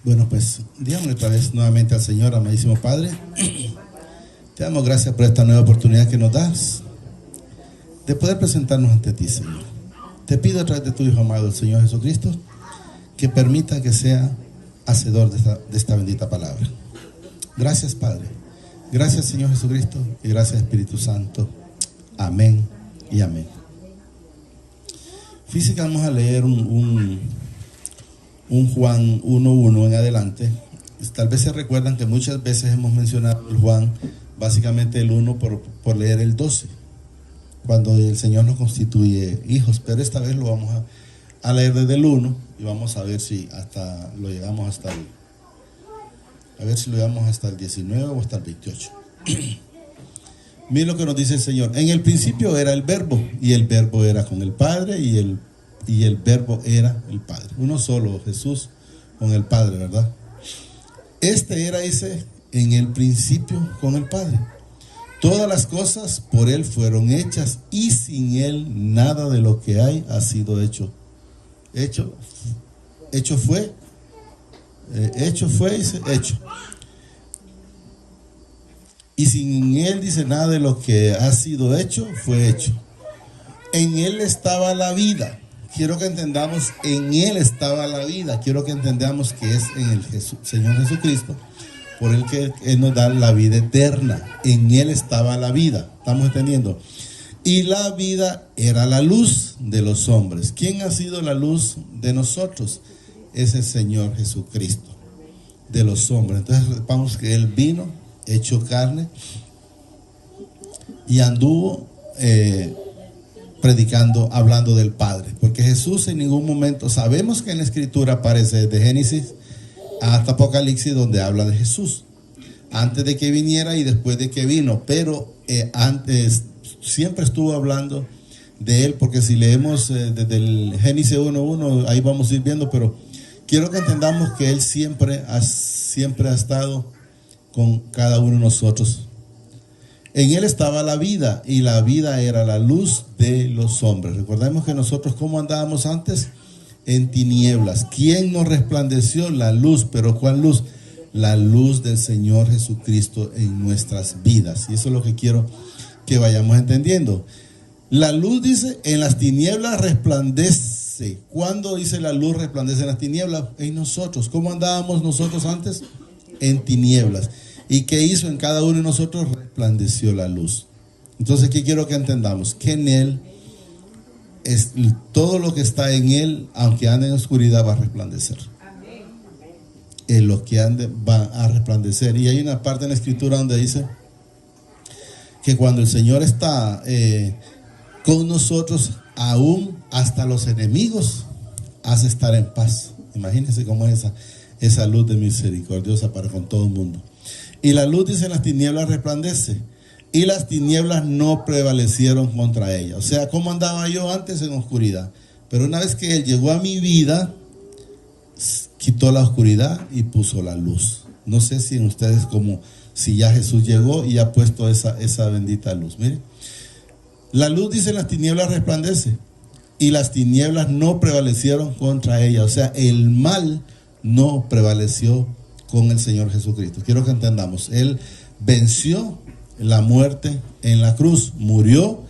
Bueno, pues digámosle otra vez nuevamente al Señor, amadísimo Padre. Te damos gracias por esta nueva oportunidad que nos das de poder presentarnos ante ti, Señor. Te pido a través de tu Hijo amado, el Señor Jesucristo, que permita que sea hacedor de esta bendita palabra. Gracias, Padre. Gracias, Señor Jesucristo, y gracias, Espíritu Santo. Amén y amén. Fíjense que vamos a leer un Juan 1:1 en adelante. Tal vez se recuerdan que muchas veces hemos mencionado el Juan, básicamente el 1 por leer el 12, cuando el Señor nos constituye hijos, pero esta vez lo vamos a leer desde el 1 y vamos a ver si lo llegamos hasta el 19 o hasta el 28. Miren lo que nos dice el Señor. En el principio era el Verbo, y el Verbo era con el Padre, y el Verbo era el Padre. Uno solo, Jesús con el Padre, ¿verdad? Este era ese en el principio con el Padre. Todas las cosas por Él fueron hechas, y sin Él nada de lo que hay ha sido hecho. Hecho fue. Y sin Él, dice, nada de lo que ha sido hecho fue hecho. En Él estaba la vida. Quiero que entendamos, en Él estaba la vida. Quiero que entendamos que es en el Señor Jesucristo, por el que Él nos da la vida eterna. En Él estaba la vida. ¿Estamos entendiendo? Y la vida era la luz de los hombres. ¿Quién ha sido la luz de nosotros? Es el Señor Jesucristo, de los hombres. Entonces vamos que Él vino, hecho carne, y anduvo predicando, hablando del Padre. Porque Jesús en ningún momento, sabemos que en la Escritura aparece desde Génesis hasta Apocalipsis, donde habla de Jesús, antes de que viniera y después de que vino, pero antes siempre estuvo hablando de Él, porque si leemos desde el Génesis 1:1, ahí vamos a ir viendo, pero quiero que entendamos que Él siempre ha estado con cada uno de nosotros. En Él estaba la vida, y la vida era la luz de los hombres. Recordemos que nosotros, ¿cómo andábamos antes? En tinieblas. ¿Quién nos resplandeció? La luz. ¿Pero cuál luz? La luz del Señor Jesucristo en nuestras vidas. Y eso es lo que quiero que vayamos entendiendo. La luz, dice, en las tinieblas resplandece. ¿Cuándo dice la luz resplandece en las tinieblas? En nosotros. ¿Cómo andábamos nosotros antes? En tinieblas. ¿Y qué hizo en cada uno de nosotros? Resplandeció la luz. Entonces, ¿qué quiero que entendamos? Que en Él, todo lo que está en Él, aunque ande en oscuridad, va a resplandecer. En lo que ande va a resplandecer. Y hay una parte en la Escritura donde dice que cuando el Señor está con nosotros, aún hasta los enemigos hace estar en paz. Imagínense cómo es esa luz de misericordiosa para con todo el mundo. Y la luz, dice, en las tinieblas resplandece, y las tinieblas no prevalecieron contra ella. O sea, ¿cómo andaba yo antes? En oscuridad. Pero una vez que Él llegó a mi vida, quitó la oscuridad y puso la luz. No sé si en ustedes, como si ya Jesús llegó y ha puesto esa bendita luz. Miren, la luz, dice, en las tinieblas resplandece, y las tinieblas no prevalecieron contra ella. O sea, el mal no prevaleció con el Señor Jesucristo. Quiero que entendamos, Él venció la muerte en la cruz, murió,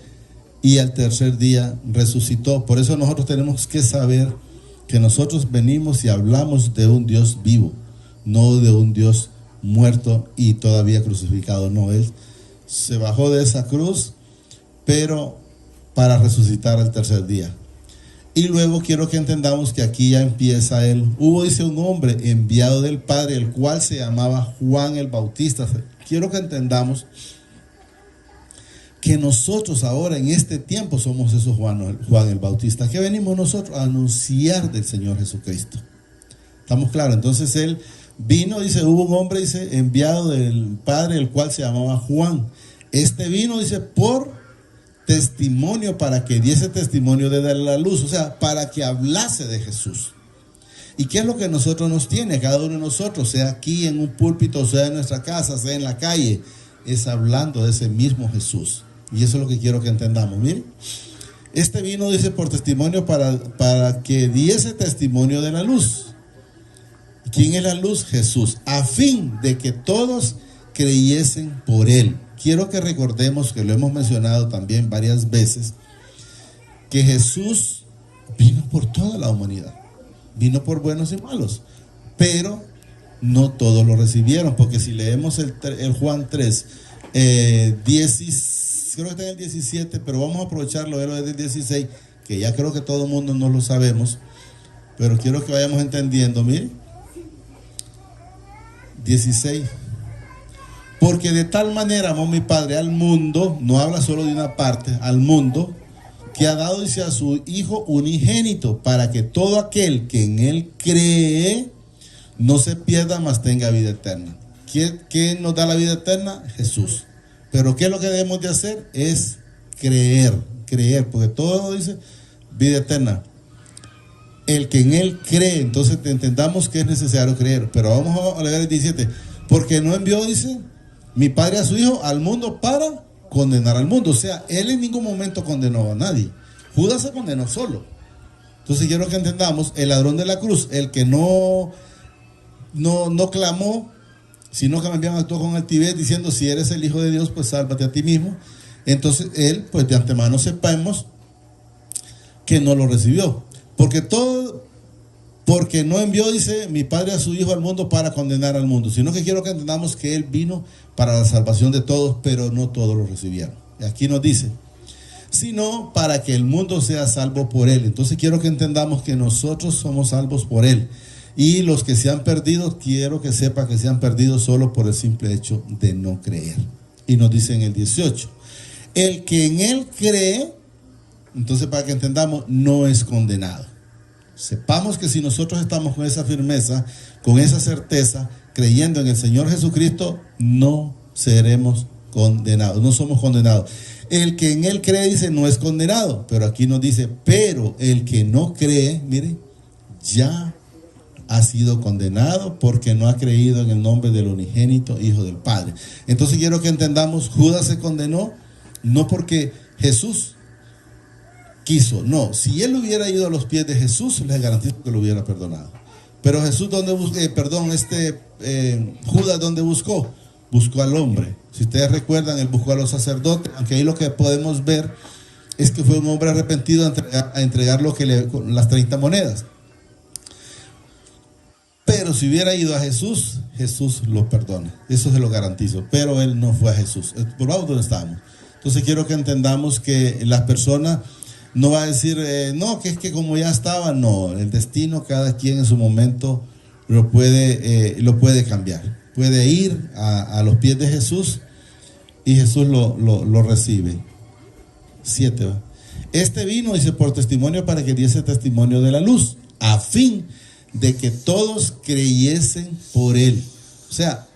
y al tercer día resucitó. Por eso nosotros tenemos que saber que nosotros venimos y hablamos de un Dios vivo, no de un Dios muerto y todavía crucificado. No, Él se bajó de esa cruz, pero para resucitar al tercer día. Y luego quiero que entendamos que aquí ya empieza Él. Hubo, dice, un hombre enviado del Padre, el cual se llamaba Juan el Bautista. Quiero que entendamos que nosotros ahora en este tiempo somos esos Juan el Bautista. ¿Qué venimos nosotros? A anunciar del Señor Jesucristo. ¿Estamos claros? Entonces Él vino, dice, hubo un hombre, dice, enviado del Padre, el cual se llamaba Juan. Este vino, dice, por testimonio, para que diese testimonio de darle la luz, o sea, para que hablase de Jesús. ¿Y qué es lo que nosotros nos tiene? Cada uno de nosotros, sea aquí en un púlpito, sea en nuestra casa, sea en la calle, es hablando de ese mismo Jesús. Y eso es lo que quiero que entendamos. Miren, este vino, dice, por testimonio, para que diese testimonio de la luz. ¿Quién es la luz? Jesús, a fin de que todos creyesen por él. Quiero que recordemos, que lo hemos mencionado también varias veces, que Jesús vino por toda la humanidad, vino por buenos y malos, pero no todos lo recibieron, porque si leemos el Juan 3, creo que está en el 17, pero vamos a aprovecharlo, verlo desde el 16, que ya creo que todo el mundo no lo sabemos, pero quiero que vayamos entendiendo. Miren, 16. Porque de tal manera amó mi Padre al mundo, no habla solo de una parte, al mundo, que ha dado, dice, a su Hijo unigénito, para que todo aquel que en él cree no se pierda, mas tenga vida eterna. ¿Quién nos da la vida eterna? Jesús. Pero ¿qué es lo que debemos de hacer? Es creer, porque todo dice vida eterna. El que en él cree, entonces entendamos que es necesario creer. Pero vamos a leer el 17. Porque no envió, dice, mi Padre a su Hijo al mundo para condenar al mundo. O sea, él en ningún momento condenó a nadie. Judas se condenó solo. Entonces quiero que entendamos, el ladrón de la cruz, el que no clamó, sino que más bien actuó con altivez, diciendo, si eres el Hijo de Dios, pues sálvate a ti mismo. Entonces él, pues de antemano sepamos que no lo recibió. Porque no envió, dice, mi Padre a su Hijo al mundo para condenar al mundo, sino que quiero que entendamos que él vino para la salvación de todos, pero no todos lo recibieron. Y aquí nos dice, sino para que el mundo sea salvo por él. Entonces quiero que entendamos que nosotros somos salvos por él. Y los que se han perdido, quiero que sepa que se han perdido solo por el simple hecho de no creer. Y nos dice en el 18, el que en él cree, entonces para que entendamos, no es condenado. Sepamos que si nosotros estamos con esa firmeza, con esa certeza, creyendo en el Señor Jesucristo, no seremos condenados, no somos condenados. El que en él cree, dice, no es condenado, pero aquí nos dice, pero el que no cree, mire, ya ha sido condenado porque no ha creído en el nombre del unigénito Hijo del Padre. Entonces quiero que entendamos, Judas se condenó no porque Jesús quiso, no, si él hubiera ido a los pies de Jesús, les garantizo que lo hubiera perdonado. Pero Jesús, Judas, ¿dónde buscó? Buscó al hombre. Si ustedes recuerdan, él buscó a los sacerdotes, aunque ahí lo que podemos ver es que fue un hombre arrepentido a entregar las 30 monedas. Pero si hubiera ido a Jesús, Jesús lo perdona, eso se lo garantizo, pero él no fue a Jesús. Volvamos donde estábamos. Entonces quiero que entendamos que las personas no va a decir, no, que es que como ya estaba, no, el destino cada quien en su momento lo puede cambiar. Puede ir a los pies de Jesús y Jesús lo recibe. 7. Este vino, dice, por testimonio para que diese testimonio de la luz, a fin de que todos creyesen por él. O sea,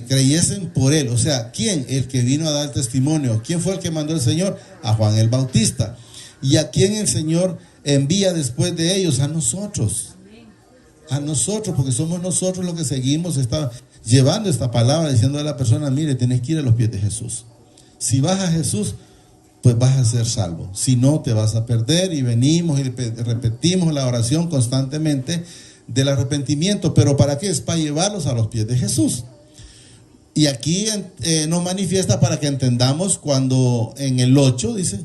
creyesen por él. O sea, ¿quién? El que vino a dar testimonio. ¿Quién fue el que mandó el Señor? A Juan el Bautista. ¿Y a quién el Señor envía después de ellos? A nosotros. A nosotros, porque somos nosotros los que seguimos llevando esta palabra, diciendo a la persona, mire, tenés que ir a los pies de Jesús. Si vas a Jesús, pues vas a ser salvo. Si no, te vas a perder. Y venimos y repetimos la oración constantemente del arrepentimiento. ¿Pero para qué? Es para llevarlos a los pies de Jesús. Y aquí nos manifiesta para que entendamos cuando en el 8 dice,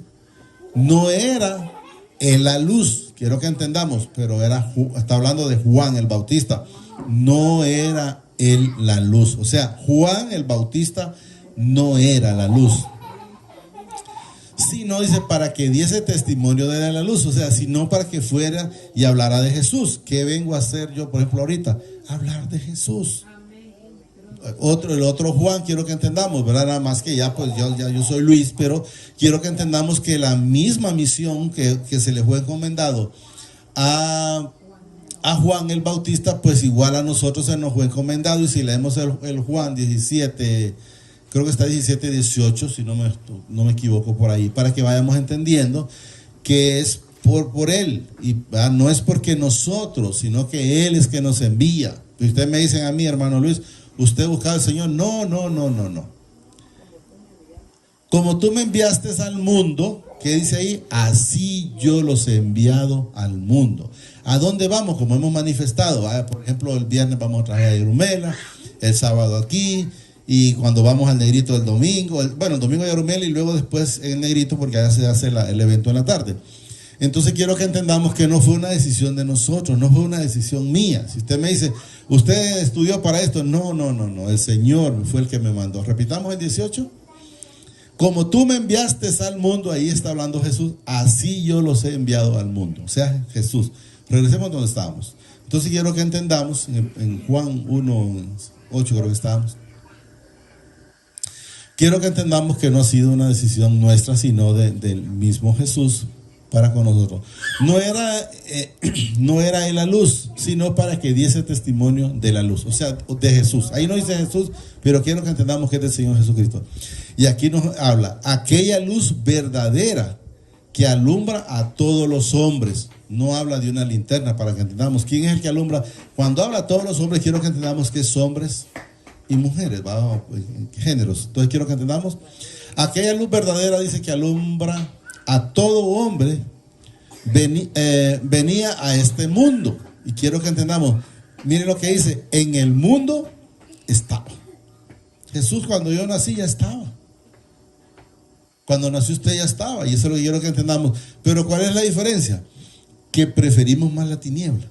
no era en la luz. Quiero que entendamos, pero está hablando de Juan el Bautista. No era él la luz. O sea, Juan el Bautista no era la luz. Sino, dice, para que diese testimonio de la luz. O sea, sino para que fuera y hablara de Jesús. ¿Qué vengo a hacer yo, por ejemplo, ahorita? Hablar de Jesús. El otro Juan, quiero que entendamos, ¿verdad? Nada más que yo soy Luis, pero quiero que entendamos que la misma misión que se le fue encomendado a Juan el Bautista, pues igual a nosotros se nos fue encomendado. Y si leemos el Juan 17, creo que está 17, 18, si no me equivoco por ahí, para que vayamos entendiendo que es por él, y no es porque nosotros, sino que él es que nos envía. Y ustedes me dicen a mí, hermano Luis, ¿usted buscaba al Señor? No. Como tú me enviaste al mundo, ¿Qué dice ahí? Así yo los he enviado al mundo. ¿A dónde vamos? Como hemos manifestado. Por ejemplo, el viernes vamos a traer a Yarumela, el sábado aquí, y cuando vamos al Negrito el domingo, el domingo a Yarumela y luego después en el Negrito, porque allá se hace el evento en la tarde. Entonces quiero que entendamos que no fue una decisión de nosotros, no fue una decisión mía. Si usted me dice, ¿usted estudió para esto? No, el Señor fue el que me mandó. Repitamos el 18. Como tú me enviaste al mundo, ahí está hablando Jesús, así yo los he enviado al mundo. O sea, Jesús. Regresemos donde estábamos. Entonces quiero que entendamos, en Juan 1:8 creo que estábamos. Quiero que entendamos que no ha sido una decisión nuestra, sino del mismo Jesús para con nosotros. No era Él la luz, sino para que diese testimonio de la luz, o sea, de Jesús. Ahí no dice Jesús, pero quiero que entendamos que es del Señor Jesucristo. Y aquí nos habla, aquella luz verdadera que alumbra a todos los hombres. No habla de una linterna, para que entendamos quién es el que alumbra. Cuando habla a todos los hombres, quiero que entendamos que es hombres y mujeres, géneros. Entonces quiero que entendamos, aquella luz verdadera dice que alumbra a todo hombre, venía a este mundo. Y quiero que entendamos, miren lo que dice, en el mundo estaba. Jesús cuando yo nací ya estaba. Cuando nació usted ya estaba. Y eso es lo que quiero que entendamos. Pero ¿cuál es la diferencia? Que preferimos más la tiniebla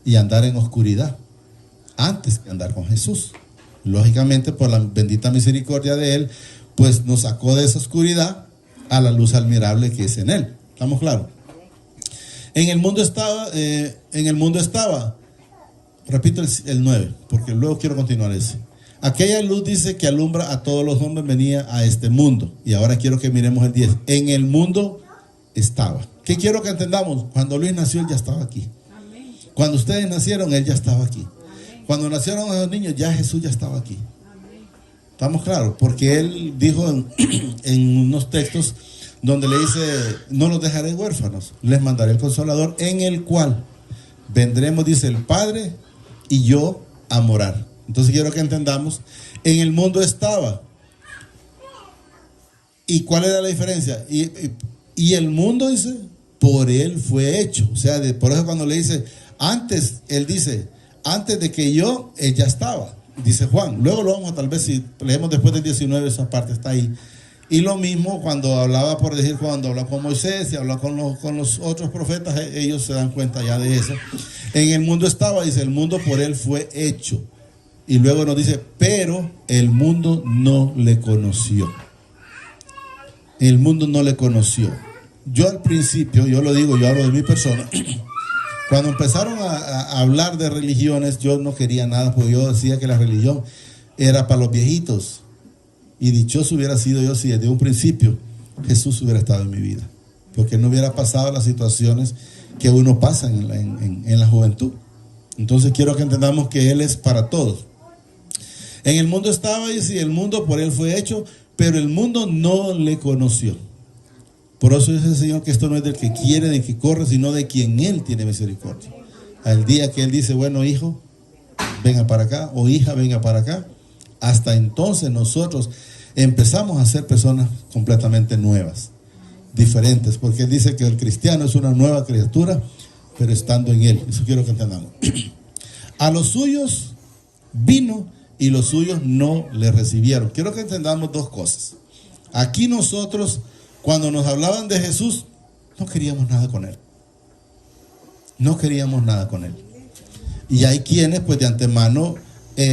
y andar en oscuridad antes que andar con Jesús. Lógicamente, por la bendita misericordia de Él, pues nos sacó de esa oscuridad a la luz admirable que es en Él. ¿Estamos claros? En el mundo estaba, repito el 9, porque luego quiero continuar ese. Aquella luz dice que alumbra a todos los hombres, venía a este mundo. Y ahora quiero que miremos el 10. En el mundo estaba. ¿Qué quiero que entendamos? Cuando Luis nació, Él ya estaba aquí. Amén. Cuando ustedes nacieron, Él ya estaba aquí. Amén. Cuando nacieron los niños, ya Jesús ya estaba aquí. Amén. ¿Estamos claros? Porque Él dijo en unos textos donde le dice, no los dejaré huérfanos, les mandaré el Consolador, en el cual vendremos, dice el Padre, y yo a morar. Entonces quiero que entendamos, en el mundo estaba. ¿Y cuál era la diferencia? Y el mundo, dice, por Él fue hecho. O sea, por eso cuando le dice, antes, Él dice, antes de que yo, Él ya estaba. Dice Juan. Luego lo vamos a, tal vez si leemos después del 19, esa parte está ahí. Y lo mismo cuando hablaba, por decir, cuando hablaba con Moisés y hablaba con los otros profetas, ellos se dan cuenta ya de eso. En el mundo estaba, dice, el mundo por Él fue hecho. Y luego nos dice, pero el mundo no le conoció. El mundo no le conoció. Yo al principio, yo lo digo, yo hablo de mi persona. Cuando empezaron a hablar de religiones, yo no quería nada, porque yo decía que la religión era para los viejitos. Y dichoso hubiera sido yo si desde un principio Jesús hubiera estado en mi vida. Porque no hubiera pasado las situaciones que uno pasa en la juventud. Entonces quiero que entendamos que Él es para todos. En el mundo estaba, y si el mundo por Él fue hecho, pero el mundo no le conoció. Por eso dice el Señor que esto no es del que quiere, del que corre, sino de quien Él tiene misericordia. Al día que Él dice, bueno, hijo, venga para acá, o hija, venga para acá, hasta entonces nosotros empezamos a ser personas completamente nuevas, diferentes, porque Él dice que el cristiano es una nueva criatura, pero estando en Él. Eso quiero que entendamos. A los suyos vino y los suyos no le recibieron. Quiero que entendamos dos cosas. Aquí nosotros, cuando nos hablaban de Jesús, no queríamos nada con Él. No queríamos nada con Él. Y hay quienes, pues de antemano,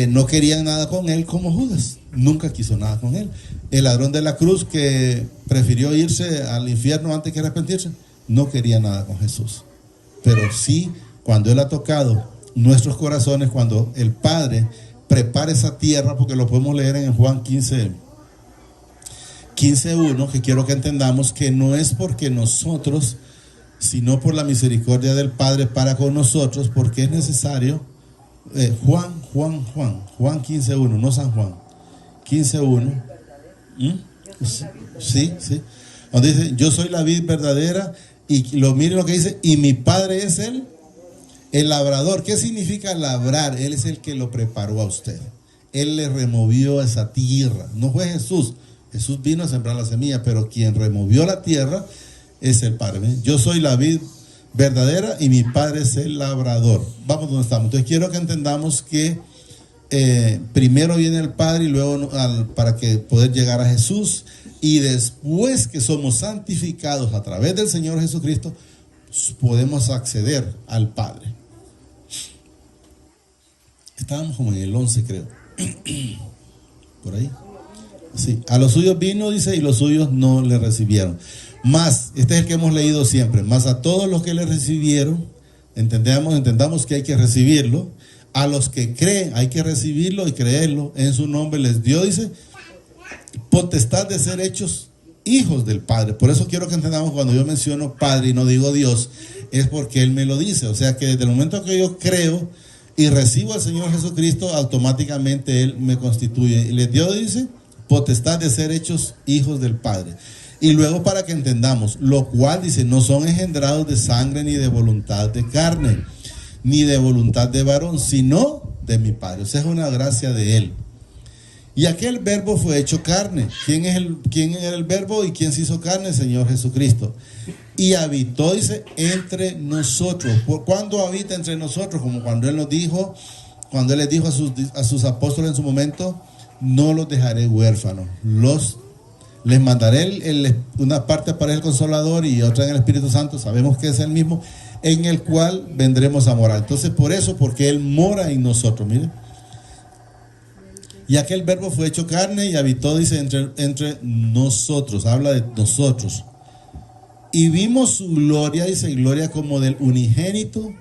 no querían nada con Él, como Judas. Nunca quiso nada con Él. El ladrón de la cruz que prefirió irse al infierno antes que arrepentirse, no quería nada con Jesús. Pero sí, cuando Él ha tocado nuestros corazones, cuando el Padre prepara esa tierra, porque lo podemos leer en Juan 15:1, que quiero que entendamos que no es porque nosotros, sino por la misericordia del Padre para con nosotros, porque es necesario. Juan 15:1, no San Juan, 15:1. Sí. Donde dice, yo soy la vid verdadera, y miren lo que dice, y mi Padre es el labrador. ¿Qué significa labrar? Él es el que lo preparó a usted. Él le removió esa tierra. No fue Jesús. Jesús vino a sembrar la semilla, pero quien removió la tierra es el Padre. ¿Ven? Yo soy la vid verdadera y mi Padre es el labrador. Vamos donde estamos. Entonces quiero que entendamos que primero viene el Padre y luego para que poder llegar a Jesús, y después que somos santificados a través del Señor Jesucristo, podemos acceder al Padre. Estábamos como en el 11, creo. Por ahí. Sí. A los suyos vino, dice, y los suyos no le recibieron. Más, este es el que hemos leído siempre, más a todos los que le recibieron, entendamos que hay que recibirlo. A los que creen hay que recibirlo y creerlo. En su nombre les dio, dice, potestad de ser hechos hijos del Padre. Por eso quiero que entendamos, cuando yo menciono Padre y no digo Dios, es porque Él me lo dice. O sea que desde el momento que yo creo y recibo al Señor Jesucristo, automáticamente Él me constituye. Y les dio, dice, potestad de ser hechos hijos del Padre. Y luego, para que entendamos, lo cual, dice, no son engendrados de sangre ni de voluntad de carne, ni de voluntad de varón, sino de mi Padre. O sea, es una gracia de Él. Y aquel verbo fue hecho carne. ¿Quién era el verbo y quién se hizo carne? El Señor Jesucristo. Y habitó, dice, entre nosotros. ¿Cuándo habita entre nosotros? Como cuando Él nos dijo, cuando Él les dijo a sus apóstoles en su momento, no los dejaré huérfanos, les mandaré una parte para el Consolador y otra en el Espíritu Santo. Sabemos que es el mismo, en el cual vendremos a morar. Entonces, por eso, porque Él mora en nosotros, miren. Y aquel verbo fue hecho carne y habitó, dice, entre nosotros. Habla de nosotros. Y vimos su gloria, dice, gloria como del unigénito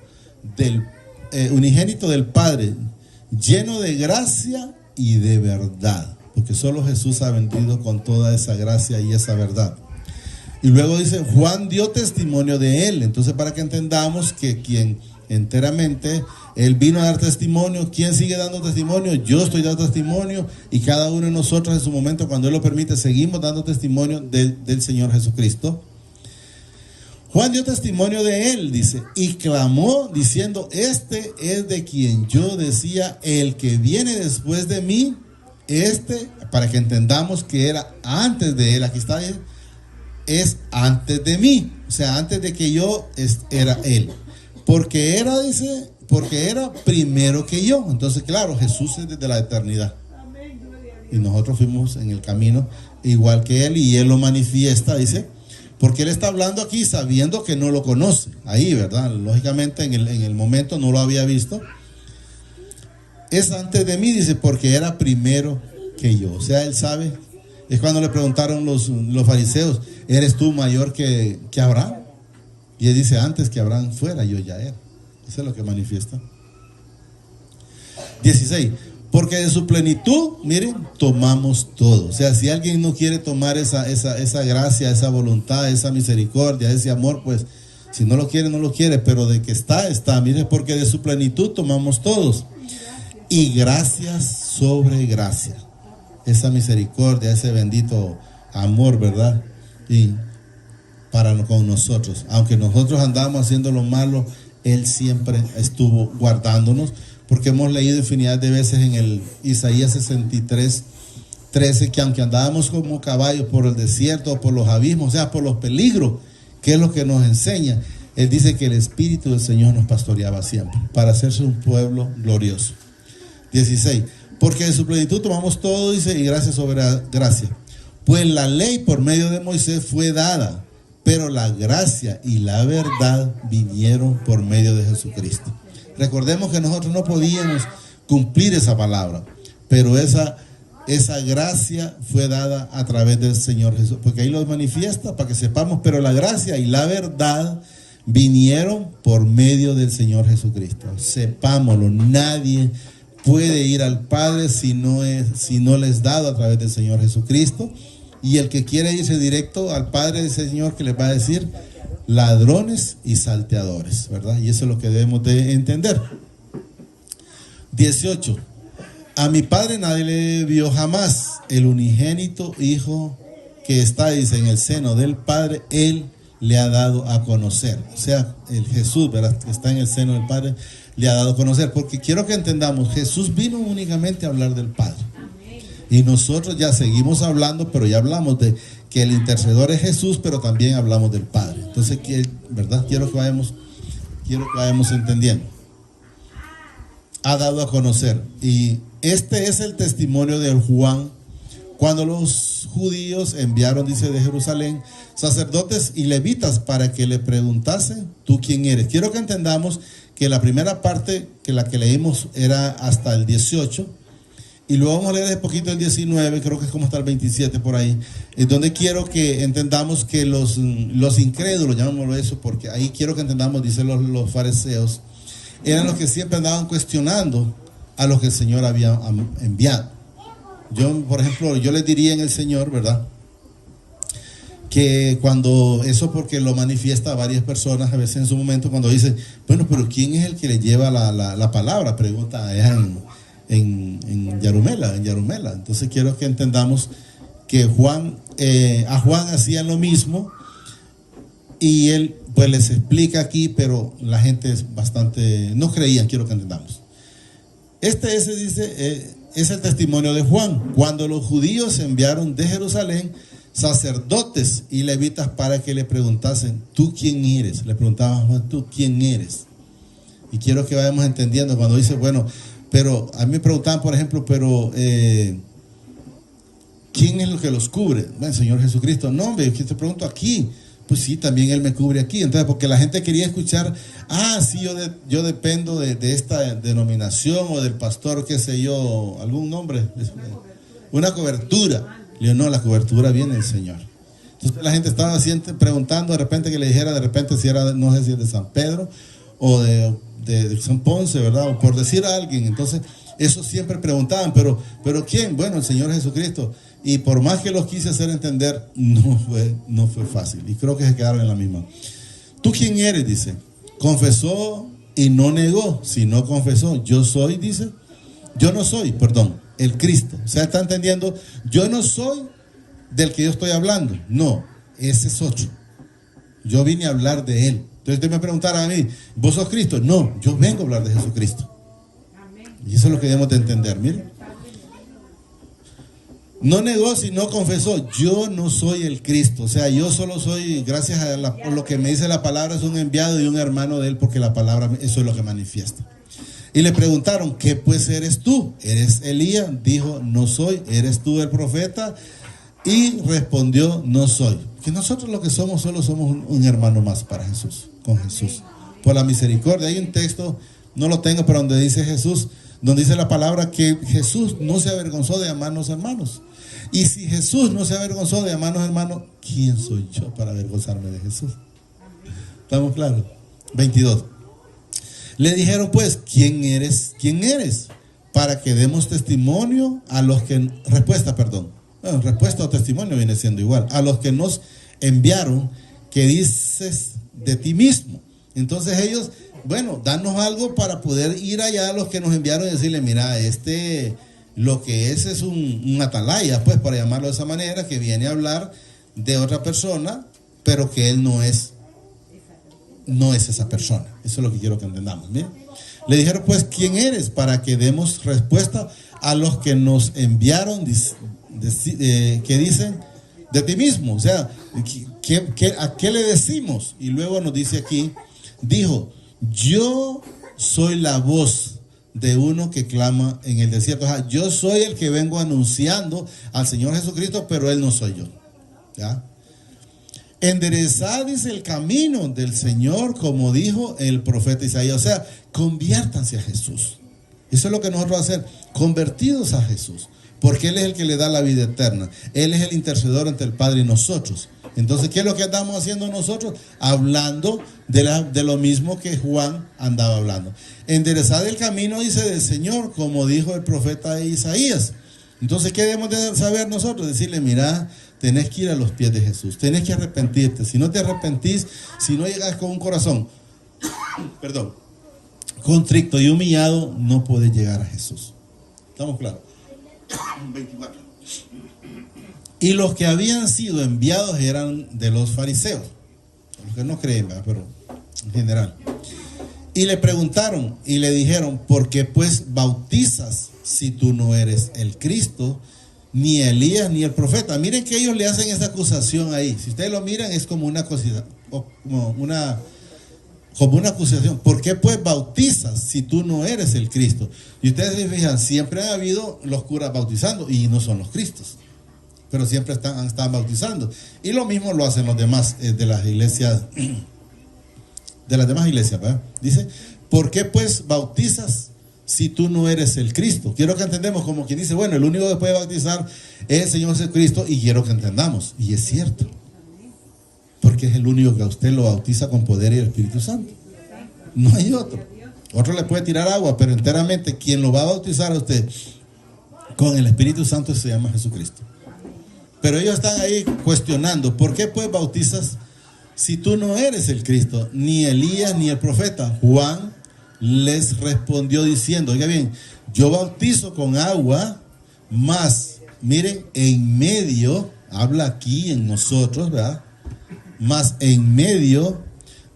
del Padre, lleno de gracia y de verdad. Porque solo Jesús ha venido con toda esa gracia y esa verdad. Y luego dice, Juan dio testimonio de Él. Entonces, para que entendamos que quien enteramente, Él vino a dar testimonio. ¿Quién sigue dando testimonio? Yo estoy dando testimonio, y cada uno de nosotros en su momento, cuando Él lo permite, seguimos dando testimonio del Señor Jesucristo. Juan dio testimonio de Él, dice, y clamó diciendo, este es de quien yo decía, el que viene después de mí, para que entendamos que era antes de Él. Aquí está Él, es antes de mí, o sea, antes de que yo era Él, porque era primero que yo. Entonces, claro, Jesús es desde la eternidad, y nosotros fuimos en el camino igual que Él, y Él lo manifiesta, dice, porque Él está hablando aquí sabiendo que no lo conoce, ahí, ¿verdad? Lógicamente en el momento no lo había visto. Es antes de mí, dice, porque era primero que yo. O sea, Él sabe. Es cuando le preguntaron los fariseos, ¿eres tú mayor que Abraham? Y Él dice, antes que Abraham fuera, yo ya era. Eso es lo que manifiesta. 16. Porque de su plenitud, miren, tomamos todo. O sea, si alguien no quiere tomar esa gracia, esa voluntad, esa misericordia, ese amor, pues, si no lo quiere, no lo quiere. Pero de que está. Miren, porque de su plenitud tomamos todos. Y gracias sobre gracia. Esa misericordia, ese bendito amor, ¿verdad? Y con nosotros. Aunque nosotros andamos haciendo lo malo, Él siempre estuvo guardándonos. Porque hemos leído infinidad de veces en el Isaías 63:13, que aunque andábamos como caballos por el desierto, por los abismos, o sea, por los peligros, que es lo que nos enseña, Él dice que el Espíritu del Señor nos pastoreaba siempre, para hacerse un pueblo glorioso. 16. Porque de su plenitud tomamos todo, dice, y gracia sobre gracia. Pues la ley por medio de Moisés fue dada, pero la gracia y la verdad vinieron por medio de Jesucristo. Recordemos que nosotros no podíamos cumplir esa palabra, pero esa gracia fue dada a través del Señor Jesús, porque ahí lo manifiesta para que sepamos, pero la gracia y la verdad vinieron por medio del Señor Jesucristo. Sepámoslo, nadie puede ir al Padre si no les dado a través del Señor Jesucristo. Y el que quiere irse directo al Padre del Señor, que les va a decir ladrones y salteadores, ¿verdad? Y eso es lo que debemos de entender. 18. A mi Padre nadie le vio jamás. El unigénito Hijo que está, dice, en el seno del Padre, Él le ha dado a conocer. O sea, el Jesús, ¿verdad?, que está en el seno del Padre, le ha dado a conocer. Porque quiero que entendamos, Jesús vino únicamente a hablar del Padre. Y nosotros ya seguimos hablando, pero ya hablamos de que el intercedor es Jesús, pero también hablamos del Padre. Entonces, ¿verdad? Quiero que vayamos entendiendo. Ha dado a conocer. Y este es el testimonio de Juan cuando los judíos enviaron, dice, de Jerusalén, sacerdotes y levitas para que le preguntasen, ¿tú quién eres? Quiero que entendamos que la primera parte, que la que leímos era hasta el 18, y luego vamos a leer un poquito el 19, creo que es como hasta el 27 por ahí, es donde quiero que entendamos que los incrédulos, llamémoslo eso, porque ahí quiero que entendamos, dicen los fariseos, eran los que siempre andaban cuestionando a los que el Señor había enviado. Yo, por ejemplo, yo les diría en el Señor, ¿verdad?, que cuando eso, porque lo manifiesta a varias personas a veces en su momento, cuando dicen, bueno, pero ¿quién es el que le lleva la palabra? Pregunta allá en Yarumela. Entonces quiero que entendamos que a Juan hacían lo mismo, y él pues les explica aquí, pero la gente es bastante, no creían. Quiero que entendamos. Dice, es el testimonio de Juan, cuando los judíos enviaron de Jerusalén sacerdotes y levitas para que le preguntasen, ¿tú quién eres? Le preguntaban a Juan, ¿tú quién eres? Y quiero que vayamos entendiendo cuando dice, bueno, pero a mí me preguntaban, por ejemplo, pero ¿quién es lo que los cubre? Bueno, Señor Jesucristo. No, hombre, yo te pregunto aquí. Pues sí, también Él me cubre aquí. Entonces, porque la gente quería escuchar, sí, yo dependo de esta denominación o del pastor, qué sé yo, algún nombre, una cobertura. Le digo, no, la cobertura viene del Señor. Entonces la gente estaba preguntando de repente que le dijera, de repente si era, no sé si es de San Pedro o de San Ponce, ¿verdad? O por decir a alguien. Entonces, eso siempre preguntaban, pero ¿quién? Bueno, el Señor Jesucristo. Y por más que los quise hacer entender, no fue fácil. Y creo que se quedaron en la misma. ¿Tú quién eres? Dice. Confesó y no negó, sino confesó. Yo soy, dice. Yo no soy, perdón, el Cristo. O sea, está entendiendo, yo no soy del que yo estoy hablando. No, ese es otro. Yo vine a hablar de Él. Entonces usted me preguntara a mí, ¿vos sos Cristo? No, yo vengo a hablar de Jesucristo. Y eso es lo que debemos de entender, miren. No negó, sino confesó, yo no soy el Cristo. O sea, yo solo soy, gracias a por lo que me dice la palabra, es un enviado y un hermano de Él, porque la palabra, eso es lo que manifiesta. Y le preguntaron, ¿qué pues eres tú? ¿Eres Elías? Dijo, no soy. ¿Eres tú el profeta? Y respondió, no soy. Que nosotros lo que somos, solo somos un hermano más para Jesús, con Jesús, por la misericordia. Hay un texto, no lo tengo, pero donde dice Jesús, donde dice la palabra que Jesús no se avergonzó de llamarnos hermanos. Y si Jesús no se avergonzó de llamarnos hermanos, ¿quién soy yo para avergonzarme de Jesús? ¿Estamos claros? 22. Le dijeron pues, ¿quién eres? ¿Quién eres? Para que demos testimonio a los que... Respuesta o testimonio viene siendo igual. A los que nos enviaron, ¿qué dices de ti mismo? Entonces ellos, bueno, danos algo para poder ir allá a los que nos enviaron y decirle, mira, lo que es un atalaya, pues, para llamarlo de esa manera, que viene a hablar de otra persona, pero que él no es esa persona. Eso es lo que quiero que entendamos. ¿Bien? Le dijeron pues, ¿quién eres? Para que demos respuesta a los que nos enviaron, que dicen de ti mismo. O sea, ¿a qué le decimos? Y luego nos dice aquí, dijo, yo soy la voz de uno que clama en el desierto. O sea, yo soy el que vengo anunciando al Señor Jesucristo, pero Él no soy yo. ¿Ya? Enderezad, dice, el camino del Señor, como dijo el profeta Isaías. O sea, conviértanse a Jesús. Eso es lo que nosotros hacemos, convertidos a Jesús, porque Él es el que le da la vida eterna. Él es el intercedor entre el Padre y nosotros. Entonces, ¿qué es lo que estamos haciendo nosotros? Hablando de lo mismo que Juan andaba hablando. Enderezad el camino, dice, del Señor, como dijo el profeta Isaías. Entonces, ¿qué debemos de saber nosotros? Decirle, mira, tenés que ir a los pies de Jesús, tenés que arrepentirte. Si no te arrepentís, si no llegas con un corazón contrito y humillado, no puedes llegar a Jesús. ¿Estamos claros? 24. Y los que habían sido enviados eran de los fariseos, los que no creen, ¿verdad? Pero en general. Y le preguntaron y le dijeron, ¿por qué pues bautizas si tú no eres el Cristo, ni Elías, ni el profeta. Miren que ellos le hacen esa acusación ahí. Si ustedes lo miran, es como una acusación. ¿Por qué pues bautizas si tú no eres el Cristo? Y ustedes se fijan, siempre han habido los curas bautizando y no son los Cristos, pero siempre están bautizando. Y lo mismo lo hacen los demás de las iglesias, ¿verdad? Dice, ¿por qué pues bautizas si tú no eres el Cristo? Quiero que entendamos, como quien dice, bueno, el único que puede bautizar es el Señor Jesucristo, y quiero que entendamos, y es cierto, porque es el único que a usted lo bautiza con poder y el Espíritu Santo. No hay otro. Otro le puede tirar agua, pero enteramente quien lo va a bautizar a usted con el Espíritu Santo se llama Jesucristo. Pero ellos están ahí cuestionando, ¿por qué pues bautizas si tú no eres el Cristo, ni Elías, ni el profeta? Juan les respondió diciendo, oiga bien, yo bautizo con agua, mas, miren, en medio, habla aquí en nosotros, ¿verdad? Mas en medio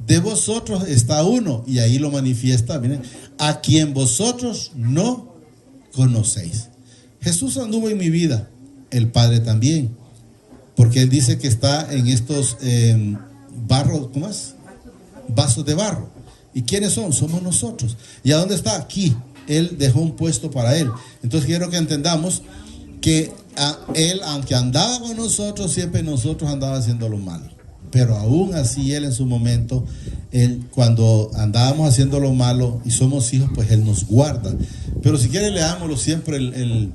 de vosotros está uno, y ahí lo manifiesta, miren, a quien vosotros no conocéis. Jesús anduvo en mi vida, el Padre también, porque Él dice que está en estos barros, ¿cómo es? Vasos de barro. ¿Y quiénes son? Somos nosotros. ¿Y a dónde está? Aquí. Él dejó un puesto para Él. Entonces quiero que entendamos que Él, aunque andaba con nosotros, siempre nosotros andaba haciendo lo malo. Pero aún así Él en su momento, Él cuando andábamos haciendo lo malo y somos hijos, pues Él nos guarda. Pero si quiere leámoslo siempre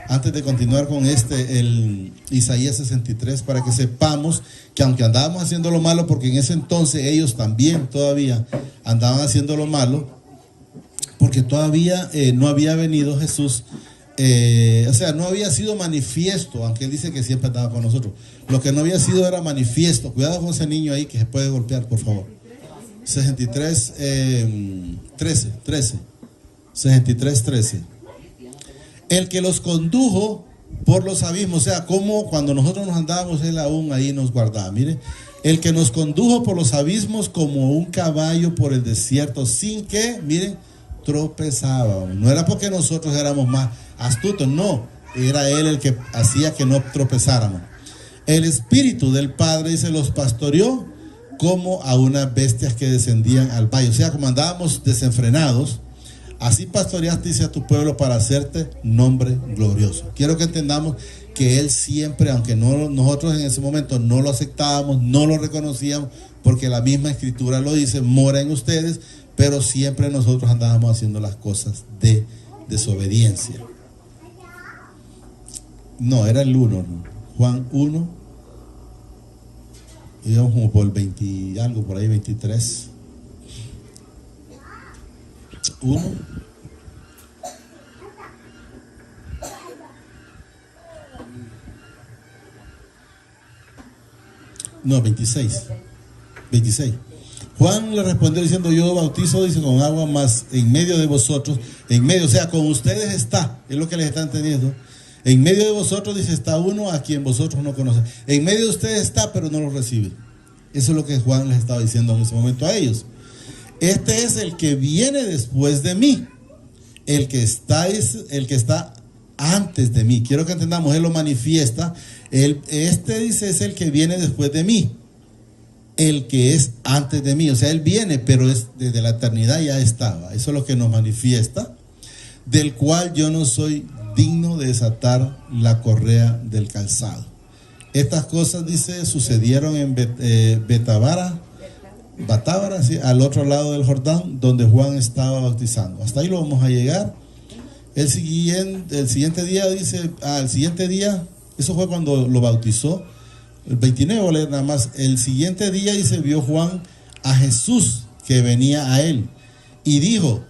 antes de continuar con el Isaías 63, para que sepamos que aunque andábamos haciendo lo malo, porque en ese entonces ellos también todavía andaban haciendo lo malo, porque todavía no había venido Jesús, o sea, no había sido manifiesto, aunque Él dice que siempre andaba con nosotros. Lo que no había sido era manifiesto. Cuidado con ese niño ahí que se puede golpear, por favor. 63, 13. El que los condujo por los abismos, o sea, como cuando nosotros nos andábamos, Él aún ahí nos guardaba. Mire, el que nos condujo por los abismos como un caballo por el desierto, sin que, miren, tropezábamos. No era porque nosotros éramos más astutos, no, era Él el que hacía que no tropezáramos. El Espíritu del Padre, dice, los pastoreó como a unas bestias que descendían al valle. O sea, como andábamos desenfrenados, así pastoreaste, dice, a tu pueblo para hacerte nombre glorioso. Quiero que entendamos que Él siempre, aunque nosotros en ese momento no lo aceptábamos, no lo reconocíamos, porque la misma Escritura lo dice, mora en ustedes, pero siempre nosotros andábamos haciendo las cosas de desobediencia. No, era el 1, ¿no? Juan 1, íbamos como por el 20 y algo, por ahí 23. 1. No, 26. Juan le respondió diciendo, yo bautizo, dice, con agua, mas en medio de vosotros, en medio, o sea, con ustedes está, es lo que les está entendiendo. En medio de vosotros, dice, está uno a quien vosotros no conocen. En medio de ustedes está, pero no lo recibe. Eso es lo que Juan les estaba diciendo en ese momento a ellos. Este es el que viene después de mí. El que está es el que está antes de mí. Quiero que entendamos, Él lo manifiesta. Este dice es el que viene después de mí. El que es antes de mí. O sea, Él viene, pero es desde la eternidad ya estaba. Eso es lo que nos manifiesta. Del cual yo no soy digno de desatar la correa del calzado. Estas cosas, dice, sucedieron en Betábara, ¿sí? Al otro lado del Jordán, donde Juan estaba bautizando. Hasta ahí lo vamos a llegar. El siguiente día, dice, al siguiente día, eso fue cuando lo bautizó, el 29, voy a leer nada más. El siguiente día, dice, vio Juan a Jesús que venía a él y dijo,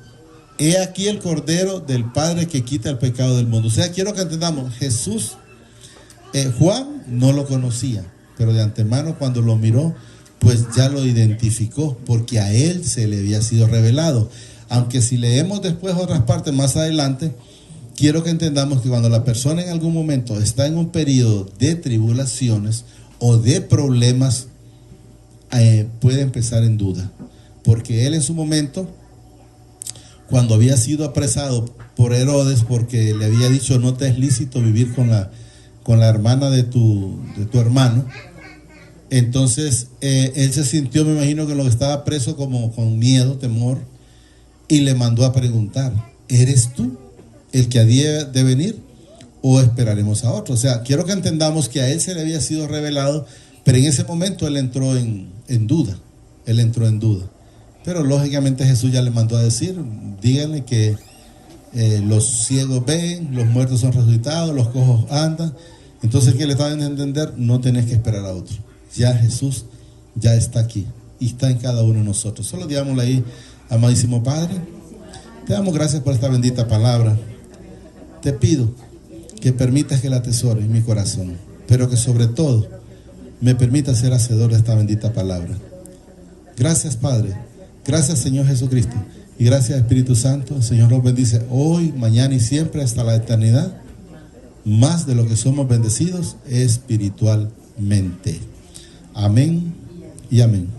he aquí el Cordero del Padre que quita el pecado del mundo. O sea, quiero que entendamos, Jesús, Juan no lo conocía, pero de antemano cuando lo miró, pues ya lo identificó, porque a él se le había sido revelado. Aunque si leemos después otras partes más adelante, quiero que entendamos que cuando la persona en algún momento está en un periodo de tribulaciones o de problemas, puede empezar en duda, porque él en su momento, cuando había sido apresado por Herodes porque le había dicho no te es lícito vivir con la hermana de tu hermano. Entonces él se sintió, me imagino que lo que estaba preso como con miedo, temor, y le mandó a preguntar, ¿eres tú el que había de venir o esperaremos a otro? O sea, quiero que entendamos que a él se le había sido revelado, pero en ese momento él entró en duda. Él entró en duda. Pero lógicamente Jesús ya le mandó a decir, díganle que los ciegos ven, los muertos son resucitados, los cojos andan. Entonces, ¿qué le estaban a entender? No tenés que esperar a otro. Ya Jesús ya está aquí y está en cada uno de nosotros. Solo digámosle ahí, amadísimo Padre, te damos gracias por esta bendita palabra. Te pido que permitas que la atesore en mi corazón, pero que sobre todo me permita ser hacedor de esta bendita palabra. Gracias, Padre. Gracias, Señor Jesucristo. Y gracias, Espíritu Santo. El Señor nos bendice hoy, mañana y siempre hasta la eternidad. Más de lo que somos bendecidos espiritualmente. Amén y amén.